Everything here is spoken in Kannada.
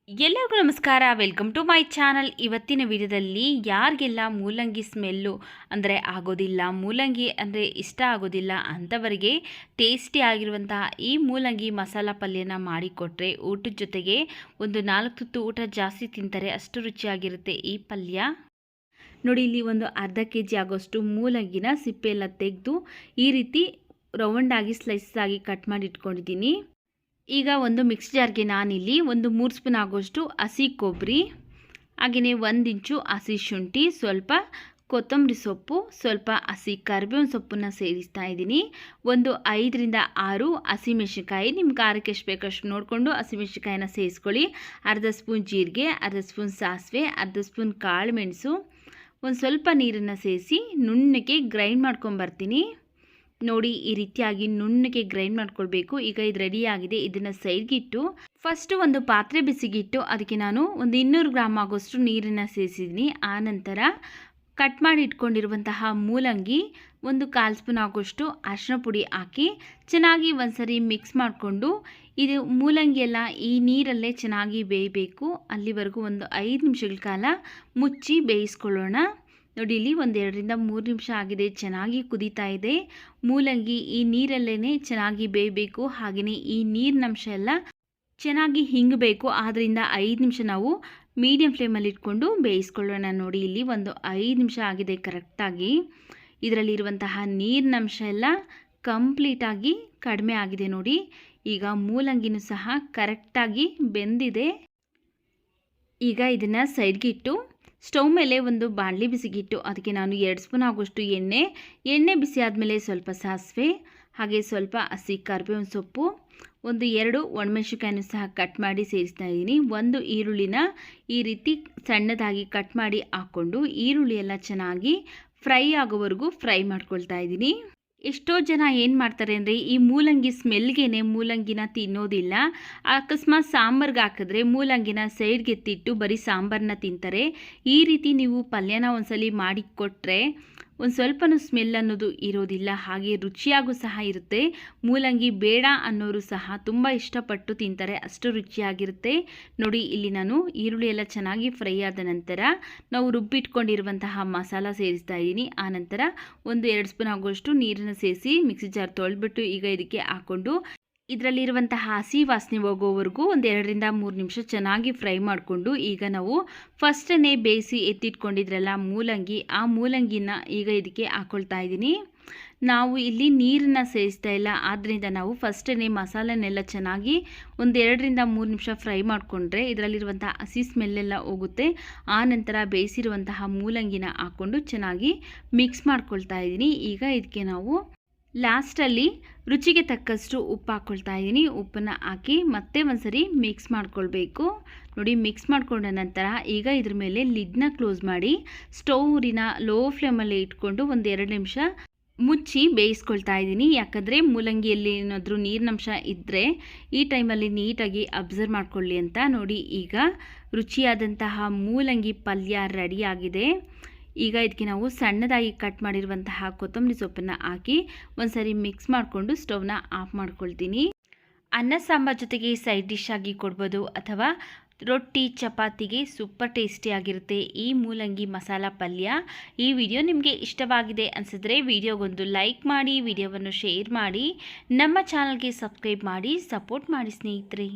ಎಲ್ಲರಿಗೂ ನಮಸ್ಕಾರ. Welcome to my channel. ಇವತ್ತಿನ ವಿಡಿಯೋದಲ್ಲಿ ಯಾರಿಗೆಲ್ಲ ಮೂಲಂಗಿ ಸ್ಮೆಲ್ಲು ಅಂದರೆ ಆಗೋದಿಲ್ಲ, ಮೂಲಂಗಿ ಅಂದರೆ ಇಷ್ಟ ಆಗೋದಿಲ್ಲ ಅಂಥವರಿಗೆ ಟೇಸ್ಟಿ ಆಗಿರುವಂತಹ ಈ ಮೂಲಂಗಿ ಮಸಾಲ ಪಲ್ಯನ ಮಾಡಿಕೊಟ್ರೆ ಊಟದ ಜೊತೆಗೆ ಒಂದು 4 ತುತ್ತು ಊಟ ಜಾಸ್ತಿ ತಿಂತಾರೆ, ಅಷ್ಟು ರುಚಿಯಾಗಿರುತ್ತೆ ಈ ಪಲ್ಯ. ನೋಡಿ, ಇಲ್ಲಿ ಒಂದು ಅರ್ಧ ಕೆಜಿ ಆಗೋಷ್ಟು ಮೂಲಂಗಿನ ಸಿಪ್ಪೆ ಎಲ್ಲ ತೆಗೆದು ಈ ರೀತಿ ರೌಂಡಾಗಿ ಸ್ಲೈಸ್ ಆಗಿ ಕಟ್ ಮಾಡಿ ಇಟ್ಕೊಂಡಿದ್ದೀನಿ. ಈಗ ಒಂದು ಮಿಕ್ಸ್ ಜಾರ್ಗೆ ನಾನಿಲ್ಲಿ ಒಂದು 3 ಸ್ಪೂನ್ ಆಗೋಷ್ಟು ಹಸಿ ಕೊಬ್ಬರಿ, ಹಾಗೆಯೇ 1 ಇಂಚು ಹಸಿ ಶುಂಠಿ, ಸ್ವಲ್ಪ ಕೊತ್ತಂಬರಿ ಸೊಪ್ಪು, ಸ್ವಲ್ಪ ಹಸಿ ಕರಿಬೇವಿನ ಸೊಪ್ಪನ್ನು ಸೇರಿಸ್ತಾ ಇದ್ದೀನಿ. ಒಂದು 5 ರಿಂದ 6 ಹಸಿಮೆಣಸಿನಕಾಯಿ, ನಿಮ್ಮ ಖಾರಕ್ಕೆ ಎಷ್ಟು ಬೇಕಷ್ಟು ನೋಡಿಕೊಂಡು ಹಸಿಮೆಣಸಿನಕಾಯಿನ ಸೇರಿಸ್ಕೊಳ್ಳಿ. ಅರ್ಧ ಸ್ಪೂನ್ ಜೀರಿಗೆ, ಅರ್ಧ ಸ್ಪೂನ್ ಸಾಸಿವೆ, ಅರ್ಧ ಸ್ಪೂನ್ ಕಾಳು ಮೆಣಸು, ಒಂದು ಸ್ವಲ್ಪ ನೀರನ್ನು ಸೇರಿಸಿ ನುಣ್ಣಗೆ ಗ್ರೈಂಡ್ ಮಾಡ್ಕೊಂಬರ್ತೀನಿ. ನೋಡಿ, ಈ ರೀತಿಯಾಗಿ ನುಣ್ಣಗೆ ಗ್ರೈಂಡ್ ಮಾಡ್ಕೊಳ್ಬೇಕು. ಈಗ ಇದು ರೆಡಿ ಆಗಿದೆ. ಇದನ್ನು ಸೈಡ್ಗಿಟ್ಟು ಫಸ್ಟು ಒಂದು ಪಾತ್ರೆ ಬಿಸಿಗಿಟ್ಟು ಅದಕ್ಕೆ ನಾನು ಒಂದು 200 ಗ್ರಾಮ್ ಆಗೋಷ್ಟು ನೀರನ್ನು ಸೇರಿಸಿದ್ದೀನಿ. ಆನಂತರ ಕಟ್ ಮಾಡಿ ಇಟ್ಕೊಂಡಿರುವಂತಹ ಮೂಲಂಗಿ ಒಂದು 1/4 ಸ್ಪೂನ್ ಆಗೋಷ್ಟು ಅರಿಶಿನ ಪುಡಿ ಹಾಕಿ ಚೆನ್ನಾಗಿ ಒಂದ್ಸರಿ ಮಿಕ್ಸ್ ಮಾಡಿಕೊಂಡು, ಇದು ಮೂಲಂಗಿ ಎಲ್ಲ ಈ ನೀರಲ್ಲೇ ಚೆನ್ನಾಗಿ ಬೇಯಬೇಕು. ಅಲ್ಲಿವರೆಗೂ ಒಂದು 5 ನಿಮಿಷಗಳ ಕಾಲ ಮುಚ್ಚಿ ಬೇಯಿಸ್ಕೊಳ್ಳೋಣ. ನೋಡಿ, ಇಲ್ಲಿ ಒಂದು 2 ರಿಂದ 3 ನಿಮಿಷ ಆಗಿದೆ. ಚೆನ್ನಾಗಿ ಕುದೀತಾ ಇದೆ. ಮೂಲಂಗಿ ಈ ನೀರಲ್ಲೇ ಚೆನ್ನಾಗಿ ಬೇಯಬೇಕು. ಹಾಗೆಯೇ ಈ ನೀರಿನಂಶ ಎಲ್ಲ ಚೆನ್ನಾಗಿ ಹಿಂಗಬೇಕು. ಆದ್ದರಿಂದ 5 ನಿಮಿಷ ನಾವು ಮೀಡಿಯಂ ಫ್ಲೇಮಲ್ಲಿ ಇಟ್ಕೊಂಡು ಬೇಯಿಸ್ಕೊಳ್ಳೋಣ. ನೋಡಿ, ಇಲ್ಲಿ ಒಂದು 5 ನಿಮಿಷ ಆಗಿದೆ ಕರೆಕ್ಟಾಗಿ. ಇದರಲ್ಲಿರುವಂತಹ ನೀರಿನಂಶ ಎಲ್ಲ ಕಂಪ್ಲೀಟಾಗಿ ಕಡಿಮೆ ಆಗಿದೆ. ನೋಡಿ, ಈಗ ಮೂಲಂಗಿನೂ ಸಹ ಕರೆಕ್ಟಾಗಿ ಬೆಂದಿದೆ. ಈಗ ಇದನ್ನು ಸೈಡ್ಗಿಟ್ಟು ಸ್ಟವ್ ಮೇಲೆ ಒಂದು ಬಾಣಲಿ ಬಿಸಿಗಿಟ್ಟು ಅದಕ್ಕೆ ನಾನು 2 ಸ್ಪೂನ್ ಆಗೋಷ್ಟು ಎಣ್ಣೆ ಬಿಸಿ ಆದಮೇಲೆ ಸ್ವಲ್ಪ ಸಾಸಿವೆ, ಹಾಗೆ ಸ್ವಲ್ಪ ಹಸಿ ಕರಿಬೇವಿನ ಸೊಪ್ಪು, ಒಂದು 2 ಒಣಮೆಣಸಿನಕಾಯನ್ನು ಸಹ ಕಟ್ ಮಾಡಿ ಸೇರಿಸ್ತಾ ಇದ್ದೀನಿ. ಒಂದು ಈರುಳ್ಳಿನ ಈ ರೀತಿ ಸಣ್ಣದಾಗಿ ಕಟ್ ಮಾಡಿ ಹಾಕ್ಕೊಂಡು ಈರುಳ್ಳಿ ಎಲ್ಲ ಚೆನ್ನಾಗಿ ಫ್ರೈ ಆಗೋವರೆಗೂ ಫ್ರೈ ಮಾಡ್ಕೊಳ್ತಾ ಇದ್ದೀನಿ. ಎಷ್ಟೋ ಜನ ಏನು ಮಾಡ್ತಾರೆ ಅಂದರೆ ಈ ಮೂಲಂಗಿ ಸ್ಮೆಲ್ಗೆ ಮೂಲಂಗಿನ ತಿನ್ನೋದಿಲ್ಲ. ಅಕಸ್ಮಾತ್ ಸಾಂಬಾರ್ಗೆ ಹಾಕಿದ್ರೆ ಮೂಲಂಗಿನ ಸೈಡ್ಗೆ ಎತ್ತಿಟ್ಟು ಬರೀ ಸಾಂಬಾರನ್ನ ತಿಂತಾರೆ. ಈ ರೀತಿ ನೀವು ಪಲ್ಯನ ಒಂದ್ಸಲಿ ಮಾಡಿ ಕೊಟ್ಟರೆ ಒಂದು ಸ್ವಲ್ಪನೂ ಸ್ಮೆಲ್ ಅನ್ನೋದು ಇರೋದಿಲ್ಲ, ಹಾಗೆ ರುಚಿಯಾಗೂ ಸಹ ಇರುತ್ತೆ. ಮೂಲಂಗಿ ಬೇಡ ಅನ್ನೋರು ಸಹ ತುಂಬ ಇಷ್ಟಪಟ್ಟು ತಿಂತಾರೆ, ಅಷ್ಟು ರುಚಿಯಾಗಿರುತ್ತೆ. ನೋಡಿ, ಇಲ್ಲಿ ನಾನು ಈರುಳ್ಳಿ ಎಲ್ಲ ಚೆನ್ನಾಗಿ ಫ್ರೈ ಆದ ನಂತರ ನಾವು ರುಬ್ಬಿಟ್ಕೊಂಡಿರುವಂತಹ ಮಸಾಲ ಸೇರಿಸ್ತಾ ಇದ್ದೀನಿ. ಆನಂತರ ಒಂದು 2 ಸ್ಪೂನ್ ಆಗೋಷ್ಟು ನೀರನ್ನು ಸೇರಿಸಿ ಮಿಕ್ಸಿ ಜಾರ್ ತೊಳೆದ್ಬಿಟ್ಟು ಈಗ ಇದಕ್ಕೆ ಹಾಕ್ಕೊಂಡು ಇದರಲ್ಲಿರುವಂತಹ ಹಸಿ ವಾಸನೆ ಹೋಗೋವರೆಗೂ ಒಂದು 2 ರಿಂದ 3 ನಿಮಿಷ ಚೆನ್ನಾಗಿ ಫ್ರೈ ಮಾಡಿಕೊಂಡು, ಈಗ ನಾವು ಫಸ್ಟನ್ನೇ ಬೇಯಿಸಿ ಎತ್ತಿಟ್ಕೊಂಡಿದ್ರಲ್ಲ ಮೂಲಂಗಿ, ಆ ಮೂಲಂಗಿನ ಈಗ ಇದಕ್ಕೆ ಹಾಕ್ಕೊಳ್ತಾ ಇದ್ದೀನಿ. ನಾವು ಇಲ್ಲಿ ನೀರನ್ನು ಸೇರಿಸ್ತಾ ಇಲ್ಲ, ಆದ್ದರಿಂದ ನಾವು ಫಸ್ಟನ್ನೇ ಮಸಾಲೆನೆಲ್ಲ ಚೆನ್ನಾಗಿ ಒಂದು 2 ರಿಂದ 3 ನಿಮಿಷ ಫ್ರೈ ಮಾಡಿಕೊಂಡ್ರೆ ಇದರಲ್ಲಿರುವಂತಹ ಹಸಿ ಸ್ಮೆಲ್ಲೆಲ್ಲ ಹೋಗುತ್ತೆ. ಆನಂತರ ಬೇಯಿಸಿರುವಂತಹ ಮೂಲಂಗಿನ ಹಾಕ್ಕೊಂಡು ಚೆನ್ನಾಗಿ ಮಿಕ್ಸ್ ಮಾಡ್ಕೊಳ್ತಾ ಇದ್ದೀನಿ. ಈಗ ಇದಕ್ಕೆ ನಾವು ಲಾಸ್ಟಲ್ಲಿ ರುಚಿಗೆ ತಕ್ಕಷ್ಟು ಉಪ್ಪು ಹಾಕ್ಕೊಳ್ತಾ ಇದ್ದೀನಿ. ಉಪ್ಪನ್ನು ಹಾಕಿ ಮತ್ತೆ ಒಂದ್ಸರಿ ಮಿಕ್ಸ್ ಮಾಡ್ಕೊಳ್ಬೇಕು. ನೋಡಿ, ಮಿಕ್ಸ್ ಮಾಡ್ಕೊಂಡ ನಂತರ ಈಗ ಇದ್ರ ಮೇಲೆ ಲಿಡ್ನ ಕ್ಲೋಸ್ ಮಾಡಿ ಸ್ಟೌವಿನ ಲೋ ಫ್ಲೇಮಲ್ಲಿ ಇಟ್ಕೊಂಡು ಒಂದು 2 ನಿಮಿಷ ಮುಚ್ಚಿ ಬೇಯಿಸ್ಕೊಳ್ತಾ ಇದ್ದೀನಿ. ಯಾಕಂದರೆ ಮೂಲಂಗಿಯಲ್ಲಿ ಏನಾದರೂ ನೀರಿನಂಶ ಇದ್ದರೆ ಈ ಟೈಮಲ್ಲಿ ನೀಟಾಗಿ ಅಬ್ಸರ್ವ್ ಮಾಡ್ಕೊಳ್ಳಿ ಅಂತ. ನೋಡಿ, ಈಗ ರುಚಿಯಾದಂತಹ ಮೂಲಂಗಿ ಪಲ್ಯ ರೆಡಿಯಾಗಿದೆ. ಈಗ ಇದಕ್ಕೆ ನಾವು ಸಣ್ಣದಾಗಿ ಕಟ್ ಮಾಡಿರುವಂತಹ ಕೊತ್ತಂಬರಿ ಸೊಪ್ಪನ್ನು ಹಾಕಿ ಒಂದ್ಸರಿ ಮಿಕ್ಸ್ ಮಾಡಿಕೊಂಡು ಸ್ಟವ್ನ ಆಫ್ ಮಾಡ್ಕೊಳ್ತೀನಿ. ಅನ್ನ ಸಾಂಬಾರ್ ಜೊತೆಗೆ ಸೈಡ್ ಡಿಶ್ ಆಗಿ ಕೊಡ್ಬೋದು ಅಥವಾ ರೊಟ್ಟಿ ಚಪಾತಿಗೆ ಸೂಪರ್ ಟೇಸ್ಟಿಯಾಗಿರುತ್ತೆ ಈ ಮೂಲಂಗಿ ಮಸಾಲ ಪಲ್ಯ. ಈ ವಿಡಿಯೋ ನಿಮಗೆ ಇಷ್ಟವಾಗಿದೆ ಅನಿಸಿದ್ರೆ ವಿಡಿಯೋಗೊಂದು ಲೈಕ್ ಮಾಡಿ, ವಿಡಿಯೋವನ್ನು ಶೇರ್ ಮಾಡಿ, ನಮ್ಮ ಚಾನಲ್ಗೆ ಸಬ್ಸ್ಕ್ರೈಬ್ ಮಾಡಿ ಸಪೋರ್ಟ್ ಮಾಡಿ ಸ್ನೇಹಿತರೆ.